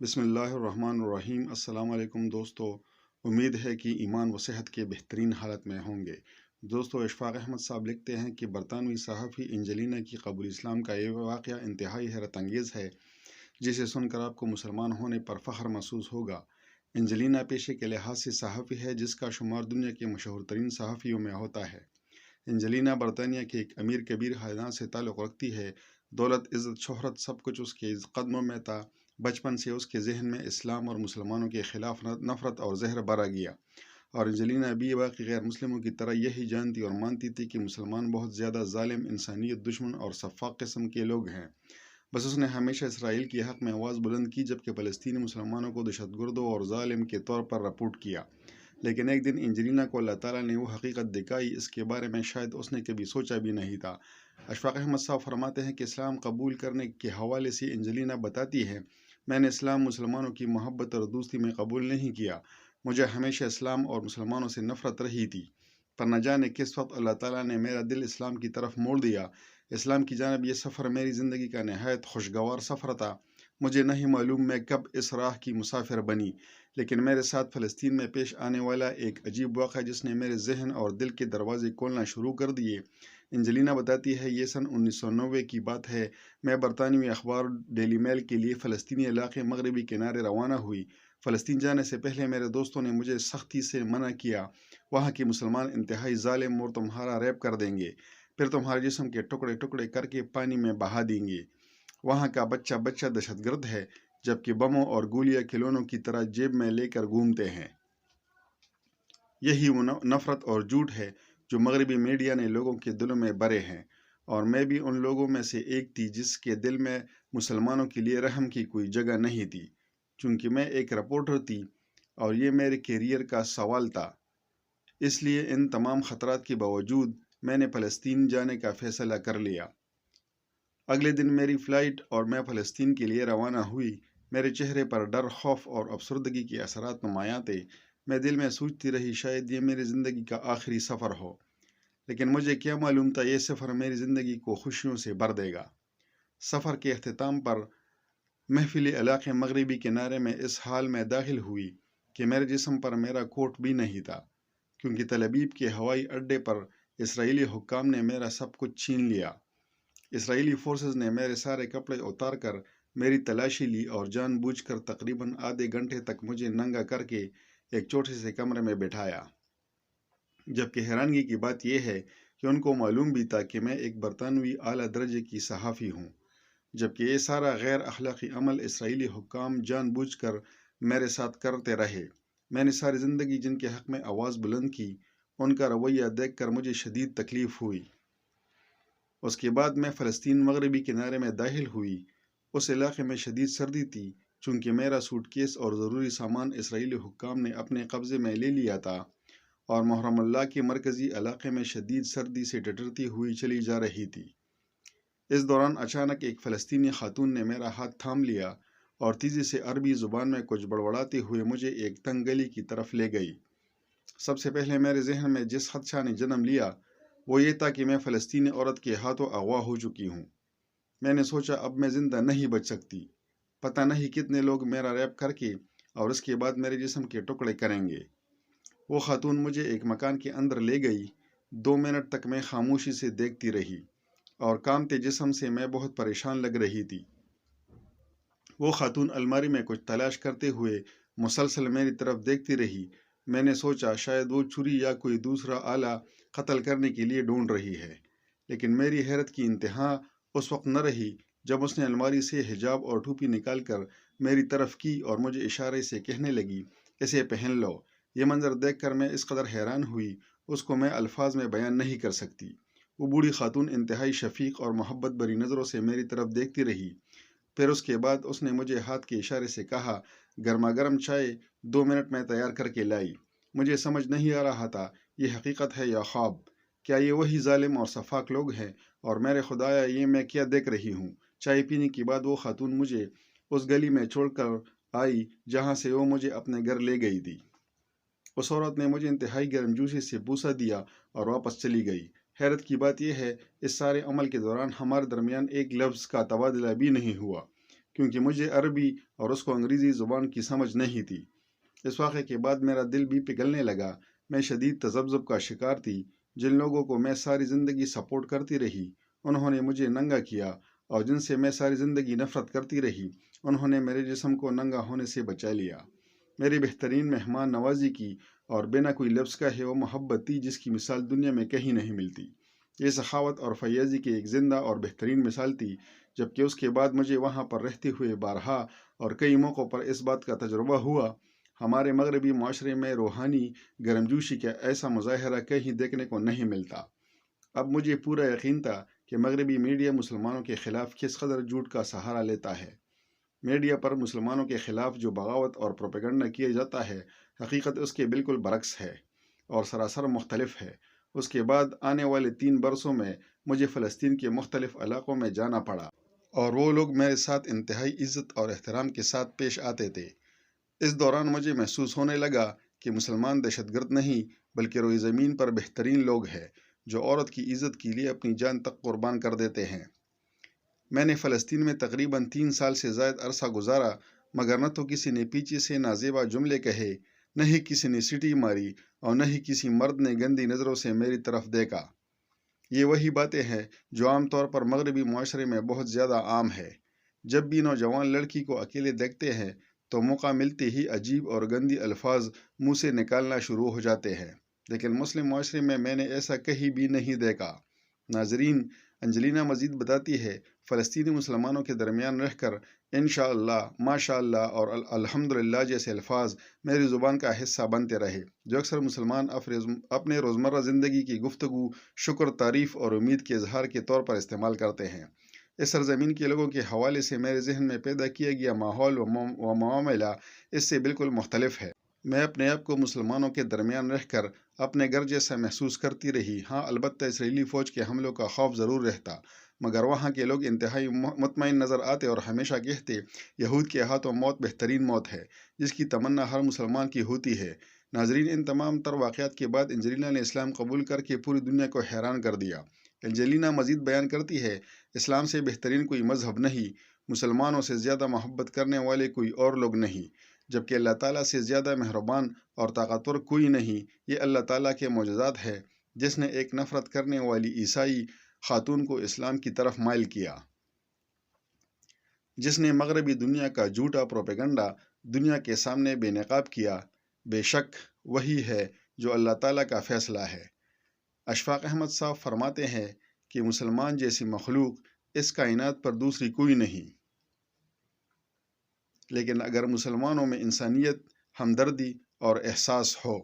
بسم اللہ الرحمن الرحیم۔ السلام علیکم دوستو، امید ہے کہ ایمان و صحت کے بہترین حالت میں ہوں گے۔ دوستو، اشفاق احمد صاحب لکھتے ہیں کہ برطانوی صحافی انجلینا کی قبول اسلام کا یہ واقعہ انتہائی حیرت انگیز ہے، جسے سن کر آپ کو مسلمان ہونے پر فخر محسوس ہوگا۔ انجلینا پیشے کے لحاظ سے صحافی ہے جس کا شمار دنیا کے مشہور ترین صحافیوں میں ہوتا ہے۔ انجلینا برطانیہ کے ایک امیر کبیر خاندان سے تعلق رکھتی ہے۔ دولت، عزت، شہرت، سب کچھ اس کے قدموں میں تھا۔ بچپن سے اس کے ذہن میں اسلام اور مسلمانوں کے خلاف نفرت اور زہر بھرا گیا، اور انجلینا بھی باقی غیر مسلموں کی طرح یہی جانتی اور مانتی تھی کہ مسلمان بہت زیادہ ظالم، انسانیت دشمن اور سفاک قسم کے لوگ ہیں۔ بس اس نے ہمیشہ اسرائیل کے حق میں آواز بلند کی، جبکہ فلسطینی مسلمانوں کو دہشت گردوں اور ظالم کے طور پر رپورٹ کیا۔ لیکن ایک دن انجلینا کو اللہ تعالیٰ نے وہ حقیقت دکھائی، اس کے بارے میں شاید اس نے کبھی سوچا بھی نہیں تھا۔ اشفاق احمد صاحب فرماتے ہیں کہ اسلام قبول کرنے کے حوالے سے انجلینا بتاتی ہے، میں نے اسلام مسلمانوں کی محبت اور دوستی میں قبول نہیں کیا۔ مجھے ہمیشہ اسلام اور مسلمانوں سے نفرت رہی تھی، پر نہ جانے کس وقت اللہ تعالیٰ نے میرا دل اسلام کی طرف موڑ دیا۔ اسلام کی جانب یہ سفر میری زندگی کا نہایت خوشگوار سفر تھا۔ مجھے نہیں معلوم میں کب اس راہ کی مسافر بنی، لیکن میرے ساتھ فلسطین میں پیش آنے والا ایک عجیب واقعہ جس نے میرے ذہن اور دل کے دروازے کھولنا شروع کر دیے۔ انجلینا بتاتی ہے، یہ سن 1990 کی بات ہے۔ میں برطانوی اخبار ڈیلی میل کے لیے فلسطینی علاقے مغربی کنارے روانہ ہوئی۔ فلسطین جانے سے پہلے میرے دوستوں نے مجھے سختی سے منع کیا، وہاں کے مسلمان انتہائی ظالم اور تمہارا ریپ کر دیں گے، پھر تمہارے جسم کے ٹکڑے ٹکڑے کر کے پانی میں بہا دیں گے۔ وہاں کا بچہ بچہ دہشت گرد ہے، جبکہ بموں اور گولیاں کھلونوں کی طرح جیب میں لے کر گھومتے ہیں۔ یہی وہ نفرت اور جھوٹ ہے جو مغربی میڈیا نے لوگوں کے دلوں میں بھرے ہیں، اور میں بھی ان لوگوں میں سے ایک تھی جس کے دل میں مسلمانوں کے لیے رحم کی کوئی جگہ نہیں تھی۔ چونکہ میں ایک رپورٹر تھی اور یہ میرے کیریئر کا سوال تھا، اس لیے ان تمام خطرات کے باوجود میں نے فلسطین جانے کا فیصلہ کر لیا۔ اگلے دن میری فلائٹ اور میں فلسطین کے لیے روانہ ہوئی۔ میرے چہرے پر ڈر، خوف اور افسردگی کے اثرات نمایاں تھے۔ میں دل میں سوچتی رہی، شاید یہ میری زندگی کا آخری سفر ہو، لیکن مجھے کیا معلوم تھا یہ سفر میری زندگی کو خوشیوں سے بھر دے گا۔ سفر کے اختتام پر محفل علاقے مغربی کنارے میں اس حال میں داخل ہوئی کہ میرے جسم پر میرا کوٹ بھی نہیں تھا، کیونکہ تل ابیب کے ہوائی اڈے پر اسرائیلی حکام نے میرا سب کچھ چھین لیا۔ اسرائیلی فورسز نے میرے سارے کپڑے اتار کر میری تلاشی لی اور جان بوجھ کر تقریباً آدھے گھنٹے تک مجھے ننگا کر کے ایک چھوٹے سے کمرے میں بٹھایا۔ جبکہ حیرانگی کی بات یہ ہے کہ ان کو معلوم بھی تھا کہ میں ایک برطانوی اعلیٰ درجے کی صحافی ہوں، جبکہ یہ سارا غیر اخلاقی عمل اسرائیلی حکام جان بوجھ کر میرے ساتھ کرتے رہے۔ میں نے ساری زندگی جن کے حق میں آواز بلند کی، ان کا رویہ دیکھ کر مجھے شدید تکلیف ہوئی۔ اس کے بعد میں فلسطین مغربی کنارے میں داخل ہوئی۔ اس علاقے میں شدید سردی تھی، چونکہ میرا سوٹ کیس اور ضروری سامان اسرائیلی حکام نے اپنے قبضے میں لے لیا تھا، اور محرم اللہ کے مرکزی علاقے میں شدید سردی سے ٹٹرتی ہوئی چلی جا رہی تھی۔ اس دوران اچانک ایک فلسطینی خاتون نے میرا ہاتھ تھام لیا اور تیزی سے عربی زبان میں کچھ بڑبڑاتے ہوئے مجھے ایک تنگ گلی کی طرف لے گئی۔ سب سے پہلے میرے ذہن میں جس خدشہ نے جنم لیا وہ یہ تھا کہ میں فلسطینی عورت کے ہاتھوں اغوا ہو چکی ہوں۔ میں نے سوچا، اب میں زندہ نہیں بچ سکتی، پتہ نہیں کتنے لوگ میرا ریپ کر کے اور اس کے بعد میرے جسم کے ٹکڑے کریں گے۔ وہ خاتون مجھے ایک مکان کے اندر لے گئی۔ 2 منٹ تک میں خاموشی سے دیکھتی رہی، اور کامتے جسم سے میں بہت پریشان لگ رہی تھی۔ وہ خاتون الماری میں کچھ تلاش کرتے ہوئے مسلسل میری طرف دیکھتی رہی۔ میں نے سوچا شاید وہ چھری یا کوئی دوسرا آلہ قتل کرنے کے لیے ڈھونڈ رہی ہے، لیکن میری حیرت کی انتہا اس وقت نہ رہی جب اس نے الماری سے حجاب اور ٹوپی نکال کر میری طرف کی اور مجھے اشارے سے کہنے لگی، اسے پہن لو۔ یہ منظر دیکھ کر میں اس قدر حیران ہوئی، اس کو میں الفاظ میں بیان نہیں کر سکتی۔ وہ بوڑھی خاتون انتہائی شفیق اور محبت بھری نظروں سے میری طرف دیکھتی رہی۔ پھر اس کے بعد اس نے مجھے ہاتھ کے اشارے سے کہا، گرما گرم چائے 2 منٹ میں تیار کر کے لائی۔ مجھے سمجھ نہیں آ رہا تھا یہ حقیقت ہے یا خواب۔ کیا یہ وہی ظالم اور سفاک لوگ ہیں، اور میرے خدایا یہ میں کیا دیکھ رہی ہوں؟ چائے پینے کے بعد وہ خاتون مجھے اس گلی میں چھوڑ کر آئی جہاں سے وہ مجھے اپنے گھر لے گئی تھی۔ اس عورت نے مجھے انتہائی گرم جوسی سے بوسہ دیا اور واپس چلی گئی۔ حیرت کی بات یہ ہے، اس سارے عمل کے دوران ہمارے درمیان ایک لفظ کا تبادلہ بھی نہیں ہوا، کیونکہ مجھے عربی اور اس کو انگریزی زبان کی سمجھ نہیں تھی۔ اس واقعے کے بعد میرا دل بھی پگھلنے لگا۔ میں شدید تذبذب کا شکار تھی۔ جن لوگوں کو میں ساری زندگی سپورٹ کرتی رہی انہوں نے مجھے ننگا کیا، اور جن سے میں ساری زندگی نفرت کرتی رہی انہوں نے میرے جسم کو ننگا ہونے سے بچا لیا۔ میری بہترین مہمان نوازی کی اور بنا کوئی لفظ کہے وہ محبت تھی جس کی مثال دنیا میں کہیں نہیں ملتی۔ یہ سخاوت اور فیاضی کی ایک زندہ اور بہترین مثال تھی، جبکہ اس کے بعد مجھے وہاں پر رہتے ہوئے بارہا اور کئی موقعوں پر اس بات کا تجربہ ہوا۔ ہمارے مغربی معاشرے میں روحانی گرمجوشی کا ایسا مظاہرہ کہیں دیکھنے کو نہیں ملتا۔ اب مجھے پورا یقین تھا کہ مغربی میڈیا مسلمانوں کے خلاف کس قدر جھوٹ کا سہارا لیتا ہے۔ میڈیا پر مسلمانوں کے خلاف جو بغاوت اور پروپیگنڈا کیا جاتا ہے، حقیقت اس کے بالکل برعکس ہے اور سراسر مختلف ہے۔ اس کے بعد آنے والے 3 برسوں میں مجھے فلسطین کے مختلف علاقوں میں جانا پڑا، اور وہ لوگ میرے ساتھ انتہائی عزت اور احترام کے ساتھ پیش آتے تھے۔ اس دوران مجھے محسوس ہونے لگا کہ مسلمان دہشت گرد نہیں بلکہ روئے زمین پر بہترین لوگ ہیں جو عورت کی عزت کے لیے اپنی جان تک قربان کر دیتے ہیں۔ میں نے فلسطین میں تقریباً 3 سال سے زائد عرصہ گزارا، مگر نہ تو کسی نے پیچھے سے نازیبا جملے کہے، نہ ہی کسی نے سیٹی ماری، اور نہ ہی کسی مرد نے گندی نظروں سے میری طرف دیکھا۔ یہ وہی باتیں ہیں جو عام طور پر مغربی معاشرے میں بہت زیادہ عام ہے۔ جب بھی نوجوان لڑکی کو اکیلے دیکھتے ہیں تو موقع ملتے ہی عجیب اور گندی الفاظ منہ سے نکالنا شروع ہو جاتے ہیں، لیکن مسلم معاشرے میں نے ایسا کہیں بھی نہیں دیکھا۔ ناظرین، انجلینا مزید بتاتی ہے، فلسطینی مسلمانوں کے درمیان رہ کر انشاءاللہ، ماشاءاللہ اور الحمدللہ جیسے الفاظ میری زبان کا حصہ بنتے رہے، جو اکثر مسلمان اپنے روزمرہ زندگی کی گفتگو، شکر، تعریف اور امید کے اظہار کے طور پر استعمال کرتے ہیں۔ اس سرزمین کے لوگوں کے حوالے سے میرے ذہن میں پیدا کیا گیا ماحول و معاملہ اس سے بالکل مختلف ہے۔ میں اپنے آپ کو مسلمانوں کے درمیان رہ کر اپنے گھر جیسا محسوس کرتی رہی۔ ہاں، البتہ اسرائیلی فوج کے حملوں کا خوف ضرور رہتا، مگر وہاں کے لوگ انتہائی مطمئن نظر آتے اور ہمیشہ کہتے، یہود کے ہاتھوں موت بہترین موت ہے، جس کی تمنا ہر مسلمان کی ہوتی ہے۔ ناظرین، ان تمام تر واقعات کے بعد انجلینا نے اسلام قبول کر کے پوری دنیا کو حیران کر دیا۔ انجلینا مزید بیان کرتی ہے، اسلام سے بہترین کوئی مذہب نہیں، مسلمانوں سے زیادہ محبت کرنے والے کوئی اور لوگ نہیں، جبکہ اللہ تعالیٰ سے زیادہ مہربان اور طاقتور کوئی نہیں۔ یہ اللہ تعالیٰ کے معجزات ہے جس نے ایک نفرت کرنے والی عیسائی خاتون کو اسلام کی طرف مائل کیا، جس نے مغربی دنیا کا جھوٹا پروپیگنڈا دنیا کے سامنے بے نقاب کیا۔ بے شک وہی ہے جو اللہ تعالیٰ کا فیصلہ ہے۔ اشفاق احمد صاحب فرماتے ہیں کہ مسلمان جیسی مخلوق اس کائنات پر دوسری کوئی نہیں، لیکن اگر مسلمانوں میں انسانیت، ہمدردی اور احساس ہو